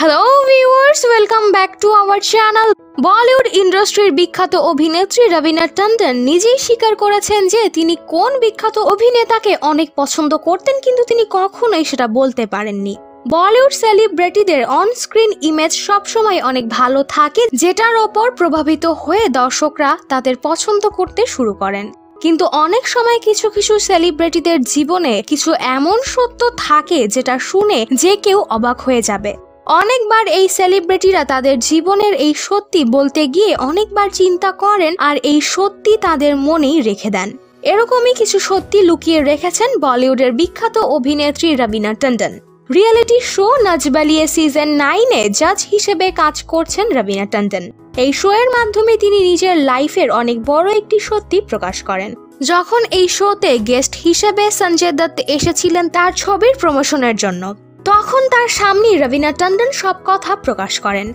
Hello viewers, welcome back to our channel. Bollywood ইন্ডাস্ট্রির বিখ্যাত অভিনেত্রী রবিনা টন্ডন নিজেই স্বীকার করেছেন যে তিনি কোন বিখ্যাত অভিনেতাকে অনেক পছন্দ করতেন, কিন্তু তিনি কখনোই সেটা বলতে পারেননি। বলিউড সেলিব্রিটিদের অন স্ক্রিন ইমেজ সবসময় অনেক ভালো থাকে, যেটার ওপর প্রভাবিত হয়ে দর্শকরা তাদের পছন্দ করতে শুরু করেন। কিন্তু অনেক সময় কিছু কিছু সেলিব্রিটিদের জীবনে কিছু এমন সত্য থাকে যেটা শুনে যে কেউ অবাক হয়ে যাবে। অনেকবার এই সেলিব্রিটিরা তাদের জীবনের এই সত্যি বলতে গিয়ে অনেকবার চিন্তা করেন আর এই সত্যি তাদের মনেই রেখে দেন। এরকমই কিছু সত্যি লুকিয়ে রেখেছেন বলিউডের বিখ্যাত অভিনেত্রী Raveena Tandon. Reality show নজবলিয়ে season 9-এ জাজ হিসেবে কাজ করছেন রবিনা টন্ডন। এই শো এর মাধ্যমে তিনি নিজের লাইফের অনেক বড় একটি সত্যি প্রকাশ করেন। যখন এই শোতে গেস্ট হিসেবে সঞ্জয় দত্ত এসেছিলেন তার ছবির প্রমোশনের জন্য, তখন তার সামনে রবিনা টন্ডন সব কথা প্রকাশ করেন।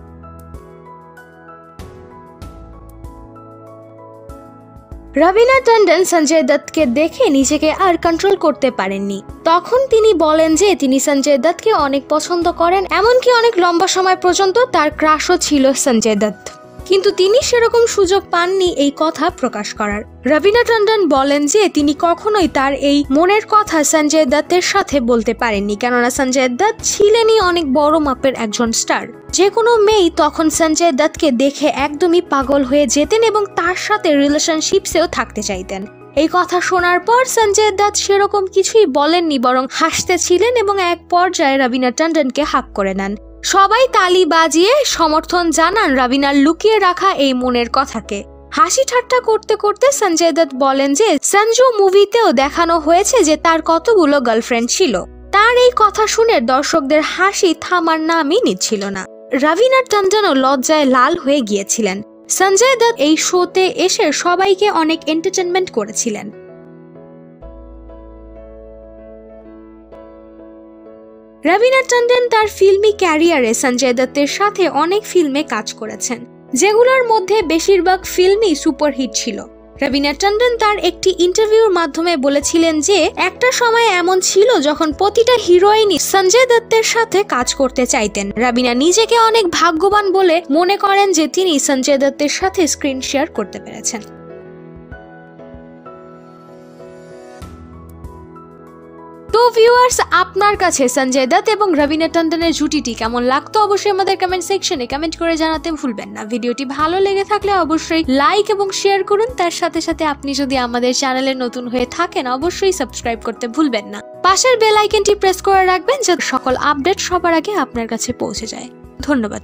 রবিনা টন্ডন সঞ্জয় দত্তকে দেখে নিজেকে আর কন্ট্রোল করতে পারেননি। তখন তিনি বলেন যে তিনি সঞ্জয় দত্তকে অনেক পছন্দ করেন, এমনকি অনেক লম্বা সময় পর্যন্ত তার ক্রাশও ছিল সঞ্জয় দত্ত, কিন্তু তিনি সেরকম সুযোগ পাননি এই কথা প্রকাশ করার। রবিনা টন্ডন বলেন যে তিনি কখনোই তার এই মনের কথা সঞ্জয় দত্তের সাথে বলতে পারেননি, কেননা সঞ্জয় দত্ত ছিলেনই অনেক বড় মাপের একজন স্টার। যে কোনো মেয়ে তখন সঞ্জয় দত্তকে দেখে একদমই পাগল হয়ে যেতেন এবং তার সাথে রিলেশনশিপসেও থাকতে চাইতেন। এই কথা শোনার পর সঞ্জয় দত্ত সেরকম কিছুই বলেননি, বরং হাসতেছিলেন এবং এক পর্যায়ে রবিনা টন্ডনকে হাক করে নেন। সবাই তালি বাজিয়ে সমর্থন জানান রবিনার লুকিয়ে রাখা এই মনের কথাকে। হাসি ঠাট্টা করতে করতে সঞ্জয় দত্ত বলেন যে সঞ্জু মুভিতেও দেখানো হয়েছে যে তার কতগুলো গার্লফ্রেন্ড ছিল। তার এই কথা শুনে দর্শকদের হাসি থামার নামই নিচ্ছিল না। রবিনা টন্ডনও লজ্জায় লাল হয়ে গিয়েছিলেন। সঞ্জয় দত্ত এই শোতে এসে সবাইকে অনেক এন্টারটেনমেন্ট করেছিলেন। রবিনা টন্ডন তার ফিল্মি ক্যারিয়ারে সঞ্জয় দত্তের সাথে অনেক ফিল্মে কাজ করেছেন, যেগুলোর মধ্যে বেশিরভাগ ফিল্মই সুপারহিট ছিল। রবিনা টন্ডন তার একটি ইন্টারভিউর মাধ্যমে বলেছিলেন যে একটা সময় এমন ছিল যখন প্রতিটা হিরোইনই সঞ্জয় দত্তের সাথে কাজ করতে চাইতেন। রবিনা নিজেকে অনেক ভাগ্যবান বলে মনে করেন যে তিনি সঞ্জয় দত্তের সাথে স্ক্রিন শেয়ার করতে পেরেছেন। তো ভিউয়ার্স, আপনার কাছে সঞ্জয় দত্ত এবং রবিনা টন্ডনের জুটিটি কেমন লাগতো অবশ্যই আমাদের কমেন্ট সেকশনে কমেন্ট করে জানাতে ভুলবেন না। ভিডিওটি ভালো লেগে থাকলে অবশ্যই লাইক এবং শেয়ার করুন। তার সাথে সাথে আপনি যদি আমাদের চ্যানেলে নতুন হয়ে থাকেন অবশ্যই সাবস্ক্রাইব করতে ভুলবেন না। পাশের বেল আইকনটি প্রেস করে রাখবেন যাতে সকল আপডেট সবার আগে আপনার কাছে পৌঁছে যায়। ধন্যবাদ।